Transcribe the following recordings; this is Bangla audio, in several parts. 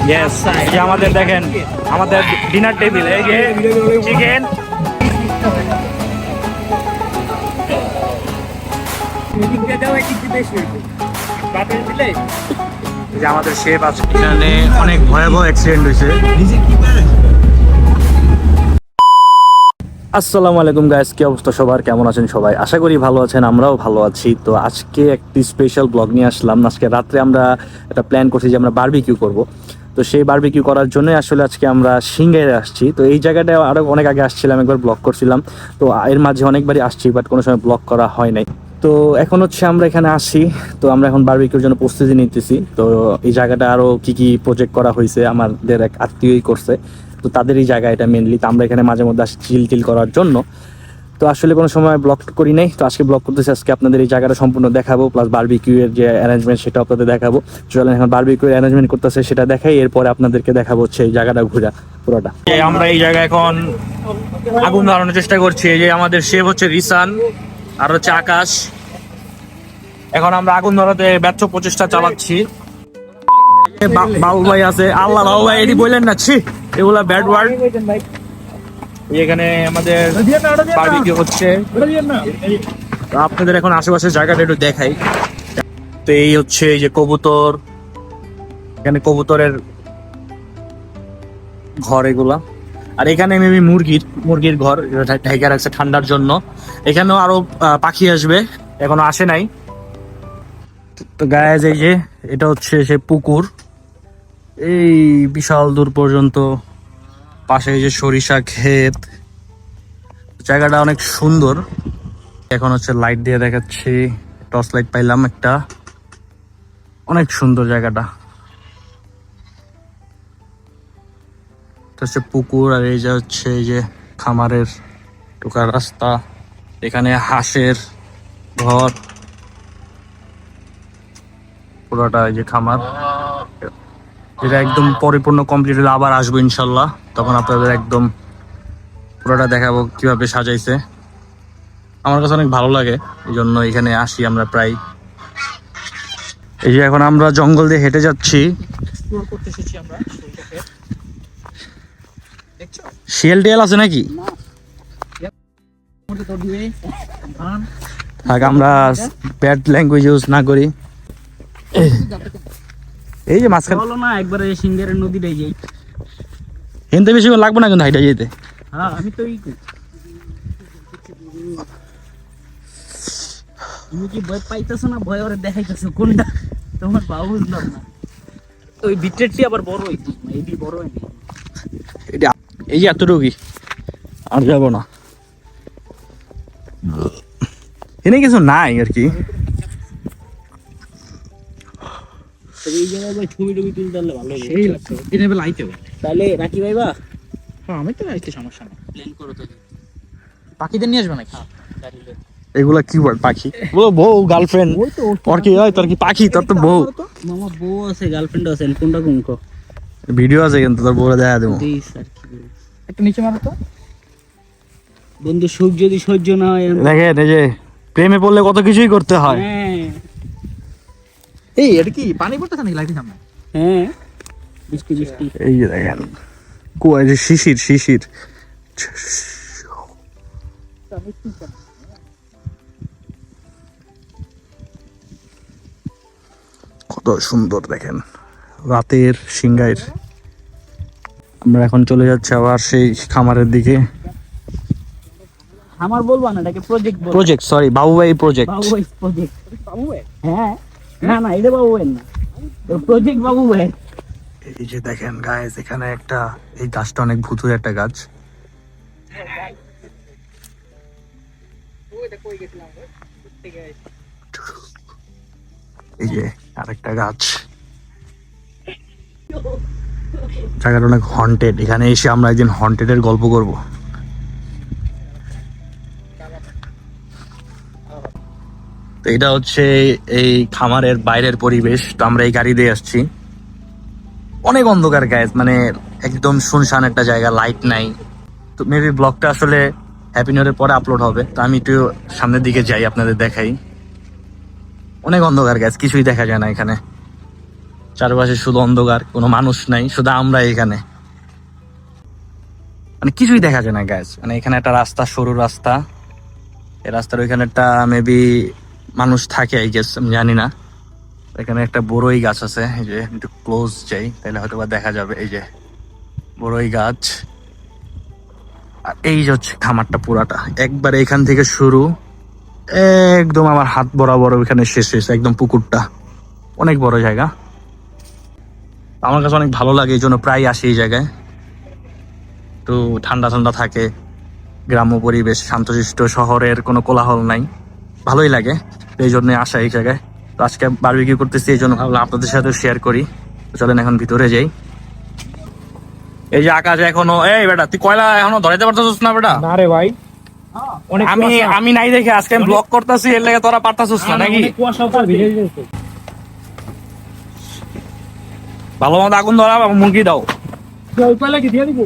ইয়েস, এই যে আমাদের দেখেন আমাদের ডিনার টেবিল, এই যে চিকেন, যে আমাদের শেফ আছে। এখানে অনেক ভয়াবহ অ্যাক্সিডেন্ট হয়েছে। আসসালামু আলাইকুম গাইস, কি অবস্থা সবার, কেমন আছেন সবাই? আশা করি ভালো আছেন, আমরাও ভালো আছি। তো আজকে একটি স্পেশাল ব্লগ নিয়ে আসলাম। আজকে রাত্রে আমরা একটা প্ল্যান করছি যে আমরা বারবিকিউ করব। তো সেই বারবিকিউ করার জন্য আসলে আজকে আমরা সিংগাইরে আসছি। তো এই জায়গাটায় আরও অনেক আগে আসছিলাম, একবার ব্লগ করছিলাম। তো এর মাঝে অনেকবারই আসছি, বাট কোনো সময় ব্লগ করা হয় নাই। তো এখন হচ্ছে আমরা এখানে আসি। তো আমরা এখন বারবিকিউর জন্য প্রস্তুতি নিতেছি। তো এই জায়গাটা আরও কি প্রজেক্ট করা হয়েছে আমাদের এক আত্মীয়ই করছে। তো তাদের এই জায়গা এটা মেনলি। তো আমরা এখানে মাঝে মধ্যে আসি চিল করার জন্য। তো আসলে কোনো সময় ব্লগ করি নাই, তো আজকে ব্লগ করতেছি। আজকে আপনাদের এই জায়গাটা সম্পূর্ণ দেখাবো, প্লাস বারবিকিউ এর যে অ্যারেঞ্জমেন্ট সেটা আপনাদের দেখাবো। চলেন এখন বারবিকিউ এর অ্যারেঞ্জমেন্ট করতেছে সেটা দেখাই, এরপরে আপনাদেরকে দেখাবো হচ্ছে এই জায়গাটা ঘুরা পুরোটা। আমরা এই জায়গায় এখন আগুন ধরানোর চেষ্টা করছি। এই যে আমাদের শেফ হচ্ছে রিসান আর হচ্ছে আকাশ। এখন আমরা আগুন ধরাতে ব্যর্থ প্রচেষ্টা চালাচ্ছি। বাবু ভাই আছে, আল্লাহ বাবু ভাই এটি বললেন না, ছি এগুলা ব্যাড ওয়ার্ড। এখানে আমাদের বারবিকিউ হচ্ছে। আপনাদের এখন আশেপাশের জায়গাটা একটু দেখাই। তো এই হচ্ছে এই যে কবুতর, এখানে কবুতরের ঘর এগুলা। আর এখানে মেবি মুরগির ঘর ঢাকা রাখছে ঠান্ডার জন্য। এখানেও আরো পাখি আসবে, এখনো আসে নাই। তো গায়েস এই যে এটা হচ্ছে সে পুকুর, এই বিশাল দূর পর্যন্ত। পাশে এই যে সরিষা ক্ষেত, জায়গাটা অনেক সুন্দর। এখন হচ্ছে লাইট দিয়ে দেখাচ্ছি, টর্চ লাইট পাইলাম একটা, অনেক সুন্দর জায়গাটা। হচ্ছে পুকুর, আর এই যে হচ্ছে এই যে খামারের ঢোকার রাস্তা। এখানে হাঁসের ঘর, পুরোটা এই যে খামার। যেটা একদম পরিপূর্ণ কমপ্লিট হলে আবার আসবো ইনশাল্লাহ, তখন আপনাদের একদম পুরোটা দেখাবো কিভাবে সাজাইছে। আমার কাছে অনেক ভালো লাগে, এই জন্য এখানে আসি আমরা প্রায়। এই যে এখন আমরা জঙ্গল দিয়ে হেঁটে যাচ্ছি। শিয়াল টিয়াল আছে নাকি? আমরা ব্যাড ল্যাঙ্গুয়েজ ইউজ না করি। এই যে মাঝখানে বলো না, একবারে সিঙ্গারের নদীটাই যাই। হিন্দে বেশি লাগবে না কিন্তু হাইটা যেতে। হ্যাঁ আমি তো তুমি কি ভয় পাইতেছো না ভয় ওরে দেখাইতেছো কোনটা তোমার বাবু? বুঝলাম না। ওই বিট্রেটটি আবার বড় হইতো না, এটি বড় হয়নি। এটা এই যে এতটুকুই, আর যাবো না। এনে কিছু নাই আর কি। এই জায়গায় ভাই ছবি টবি তুলতে পারলে ভালো হবে, সেই লাগতো। দিনে বেলা আইতে হবে তাহলে রাখি ভাইবা। হ্যাঁ আমি তো আইতে সমস্যা নেই, প্ল্যান করো তো। পাখিদের নিয়ে আসবে নাকি? এগুলা কি ওয়ার্ড? পাখি বলো, বউ গার্লফ্রেন্ড ওর কি হয়? তোর কি পাখি? তোর তো বউ। মামা বউ আছে, গার্লফ্রেন্ড আছে, কোনটা কোনকো ভিডিও আছে কিন্তু তোর বউরে দেখা দেবো। একটা নিচে মারো তো বন্ধু, সুখ যদি সহ্য না হয়। দেখেন এই যে প্রেমে পড়লে কত কিছুই করতে হয়। এই এটা কি পানি পড়তেছে নাকি লাইটের সামনে? হ্যাঁ বৃষ্টি বৃষ্টি। এই যে দেখেন কুয়া, যে শিশির কত সুন্দর দেখেন রাতের সিংগাইর। আমরা এখন চলে যাচ্ছি আবার সেই খামারের দিকে। আমার বলবো না, এটাকে প্রজেক্ট সরি বাবু ভাই প্রজেক্ট। বাবু ভাই হ্যাঁ, না এটা বাবু ভাই না, প্রজেক্ট বাবু ভাই। এই যে দেখেন গাইস, এখানে একটা এই গাছটা অনেক ভুতুরে একটা গাছ। এই যে আরেকটা গাছ। জায়গাটা অনেক হন্টেড। এখানে এসে আমরা একদিন হন্টেড এর গল্প করব। তো এটা হচ্ছে এই খামারের বাইরের পরিবেশ। তো আমরা এই গাড়ি দিয়ে আসছি, অনেক অন্ধকার গাইস, মানে একদম শুনশান একটা জায়গা, লাইট নাই। তো মেবি ব্লগটা আসলে হ্যাপি নিউ ইয়ারের পরে আপলোড হবে। তো আমি একটু সামনের দিকে যাই, আপনাদের দেখাই। অনেক অন্ধকার গাইস, কিছুই দেখা যায় না এখানে। চারপাশে শুধু অন্ধকার, কোনো মানুষ নাই, শুধু আমরা এখানে। মানে কিছুই দেখা যায় না গাইস। মানে এখানে একটা রাস্তা, সরু রাস্তা, এই রাস্তার ওইখানে একটা মেবি মানুষ থাকে, আই গেস, আমি জানি না। এখানে একটা বড়ই গাছ আছে, এই যে একটু ক্লোজ যাই তাহলে হয়তো বা দেখা যাবে। এই যে বড়ই গাছ, আর এই যে হচ্ছে খামারটা পুরাটা, একবার এখান থেকে শুরু, একদম আমার হাত বরাবর ওইখানে শেষ হয়েছে একদম পুকুরটা। অনেক বড় জায়গা, আমার কাছে অনেক ভালো লাগে, এই জন্য প্রায় আসি এই জায়গায়। একটু ঠান্ডা ঠান্ডা থাকে, গ্রাম্য পরিবেশ, শান্তশিষ্ট, শহরের কোনো কোলাহল নাই, ভালোই লাগে। তো এই জন্য আসা এই জায়গায়। তো আজকে বারবিকিউ করতেছি, এই জন্য ভাবলাম আপনাদের সাথে শেয়ার করি। তো চলেন এখন ভিতরে যাই। এই যে আকাশ এখনো, এই বেটা তুই কয়লা এখনো ধরাইতে পারতেছিস না বেটা? না রে ভাই, অনেক আমি কুয়াশা। আমি নাই দেখে আজকে আমি ব্লগ করতেছি, এর লেগে তোরা পারতাছিস না নাকি? অনেক কুয়াশা উপর ভিজে গেছে। ভালো মতো আগুন ধরা, মুরগি দাও। ওই কয়লা কি দিয়ে দিব?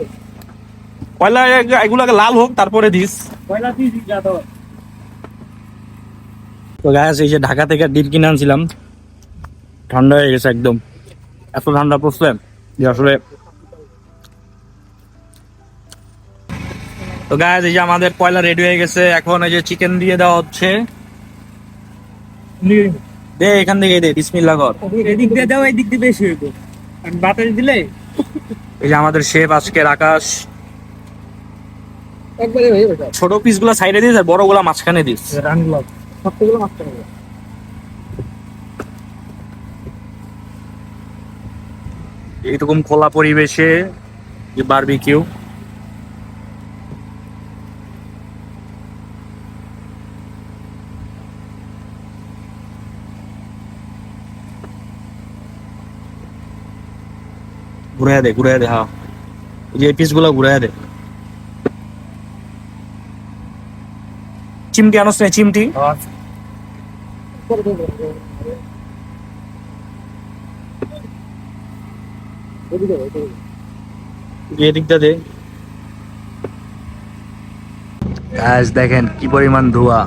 কয়লা এগুলাকে লাল হোক তারপরে দিস। কয়লা দিয়ে দিই যা তো। তো গাছ, এই যে ঢাকা থেকে ডিম কিনে আনছিলাম, ঠান্ডা হয়ে গেছে একদম। এত ঠান্ডা পড়ছে যে আসলে। তো গাছ, এই যে আমাদের কয়লা রেডি হয়ে গেছে, এখন এই যে চিকেন দিয়ে দেওয়া হচ্ছে। দে এখান থেকে দে, বিসমিল্লাহ কর। এদিক দিয়ে দাও, এদিক দিয়ে বেশি হইব। আর বাতাস দিলে এই যে আমাদের শেফ আজকের আকাশ, একবারে হয়ে যাবে। ছোট পিস গুলা সাইডে দিস আর বড় গুলা মাঝখানে দিস। রান ব্লক সবগুলো মারতে হবে। এইরকম খোলা পরিবেশে যে বারবিকিউ, ঘুরাইয়া দে, ঘুরাইয়া দে। হ্যাঁ, এই যে পিস গুলা ঘুরাইয়া দে। চিমটি আনস না, চিমটি। এদিকটা দে। গাইস দেখেন কি পরিমাণ ধোঁয়া,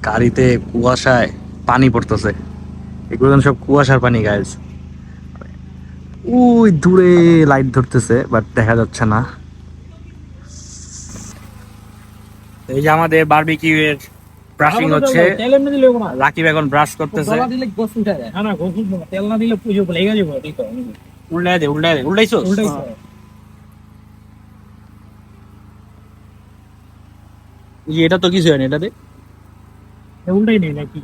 গাড়িতে কুয়াশায় পানি পড়তেছে। এগুলো সব কুয়াশার পানি গাইস। ওই দূরে লাইট ধরতেছে বাট দেখা যাচ্ছে না। এই যে আমাদের বারবিকিউ এর ব্রাশিং হচ্ছে, তেল এমনি দিলে না। রাকিব এখন ব্রাশ করতেছে। গলা দিলে গোস উঠে যায়। না গোস উঠবে না, তেল না দিলে পুজো লেগে যাবে। ঠিক তো উল্টাই দে, উল্টাই দে, উল্টাইছো। উল্টাইছে। এটা তো কিছু হয়নি, এটাতে। উল্টাই নেই নাকি?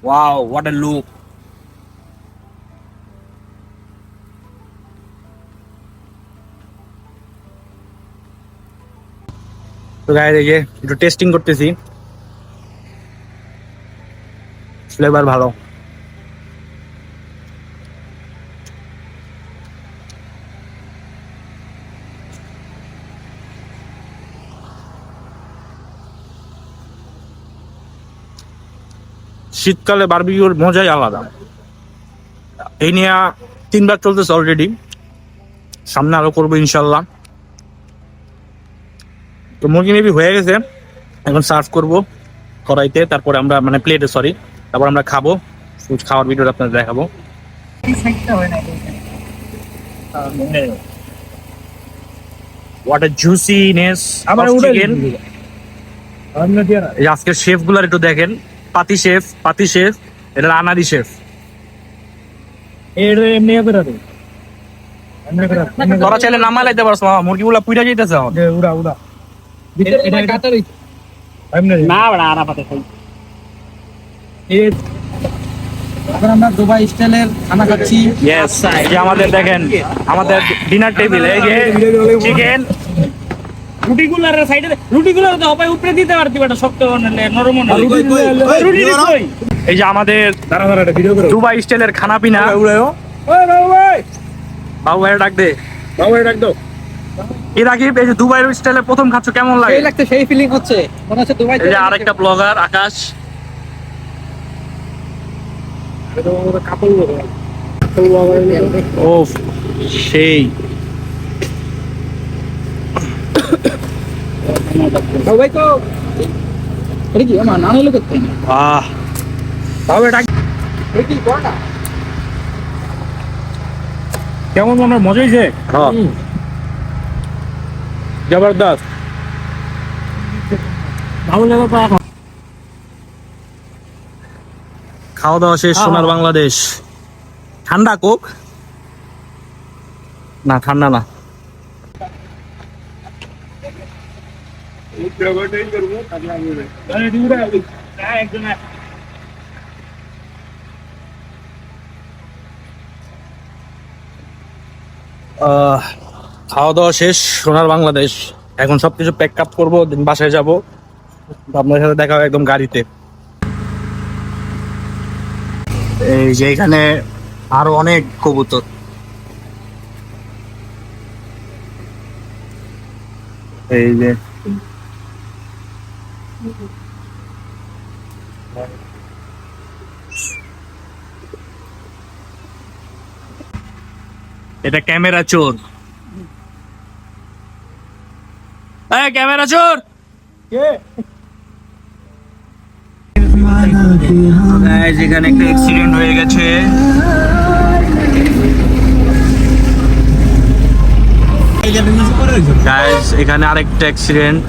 Wow, what a look. তো গাইস, এই যে একটু টেস্টিং করতেছি, ফ্লেভার ভালো। শীতকালে বারবিকিউর মজাই আলাদা। এই নিয়ে 3বার চলতেছে অলরেডি, সামনে আরো করবো ইনশাল্লাহ। তো মুরগি মেবি হয়ে গেছে, এখন সার্ভ করব কড়াইতে, তারপরে আমরা মানে প্লেটে, সরি, তারপর আমরা খাবো। খাওয়ার ভিডিওটা আপনাদের দেখাবো। এই সাইডটা হয় না। হোয়াট আ জুসিনেস আবার অফ উড়ে চিকেন। আমরা দিয়া না। এই যে আজকের শেফ গুলার একটু দেখেন, পাতি শেফ, পাতি শেফ, এটা আনাদি শেফ। এর এমনি করে দে। এমনি করে। তোরা চাইলে নামা লাইতে পারছ, মুরগিগুলা পুইরা যাইতেছে এখন। দে উড়া উড়া। এটা কাটারি। এমনি না বড় আরা পাতে কই। এই এখন আমরা দুবাই স্টাইলের খানা খাচ্ছি। ইয়েস, এই যে আমাদের দেখেন, আমাদের ডিনার টেবিল, এই যে চিকেন। রুটিগুলার সাইডে রুটিগুলার তো হবে উপরে দিতে পারতি বেটা, শক্ত বানালে নরম না। রুটি কই? এই যে আমাদের দাঁড়া দাঁড়া এটা ভিডিও করো। দুবাই স্টাইলের খানা পিনা। উড়াও। ওই বাবু ভাই, বাবু ভাই ডাক দে। বাবু ভাই ডাক দাও। এই রাকিব, এই যে দুবাই স্টাইলের প্রথম খাচ্ছ, কেমন লাগে? সেই লাগতে সেই ফিলিং হচ্ছে, মনে হচ্ছে দুবাই। এই যে আরেকটা ব্লগার আকাশ। কাপড় বলে ও সেই ভাই তো এটা কি আমার নানা লোক করতে আহ, বাবু ভাই ডাক। কেমন মনে হয়, মজা হয়েছে? হ্যাঁ জবরদস্ত। ভালো লাগবে পা এখন। খাওয়া দাওয়া শেষ, সোনার বাংলাদেশ। ঠান্ডা কোক না, ঠান্ডা না। খাওয়া দাওয়া শেষ, সোনার বাংলাদেশ। এখন সবকিছু প্যাক আপ করবো, দেন বাসায় যাবো। আপনার সাথে দেখা হবে একদম গাড়িতে। এই যে এখানে আরো অনেক কবুতর। এই যে এটা ক্যামেরা চোর। ক্যামেরা চোর এখানে একটা অ্যাক্সিডেন্ট হয়ে গেছে। Guys, এখানে আরেকটা অ্যাক্সিডেন্ট।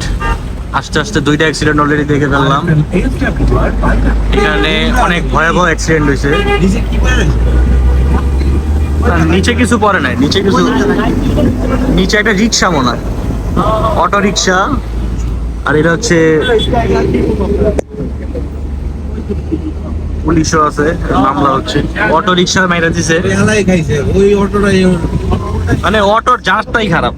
আস্তে আস্তে দুইটা অ্যাক্সিডেন্ট অলরেডি দেখে ফেললাম। এখানে অনেক ভয়াবহ অ্যাক্সিডেন্ট হয়েছে। নিচে কিছু পড়ে নাই, নিচে একটা রিক্সা মনে হয়, অটো রিক্সা। আর এটা হচ্ছে পুলিশও আছে, মামলা হচ্ছে। অটো রিক্সা মাইরা দিছে, মানে অটোর জাহাজটাই খারাপ।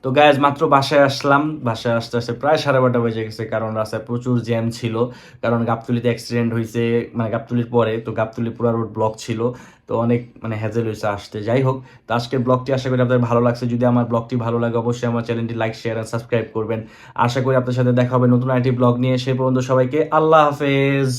তো গাইজ মাত্র বাসায় আসলাম। বাসায় আসতে আসতে প্রায় 12:30 বেজে গেছে, কারণ রাস্তায় প্রচুর জ্যাম ছিল। কারণ গাবতলীতে অ্যাক্সিডেন্ট হয়েছে, মানে গাবতলীর পরে, তো গাবতলী পুরা রোড ব্লক ছিল। তো অনেক মানে হ্যাজেল হয়েছে আসতে। যাই হোক, তো আজকের ব্লগটি আশা করি আপনাদের ভালো লাগছে। যদি আমার ব্লগটি ভালো লাগে অবশ্যই আমার চ্যানেলটি লাইক, শেয়ার আর সাবস্ক্রাইব করবেন। আশা করি আপনার সাথে দেখা হবে নতুন আরেকটি ব্লগ নিয়ে। সে পর্যন্ত সবাইকে আল্লাহ হাফেজ।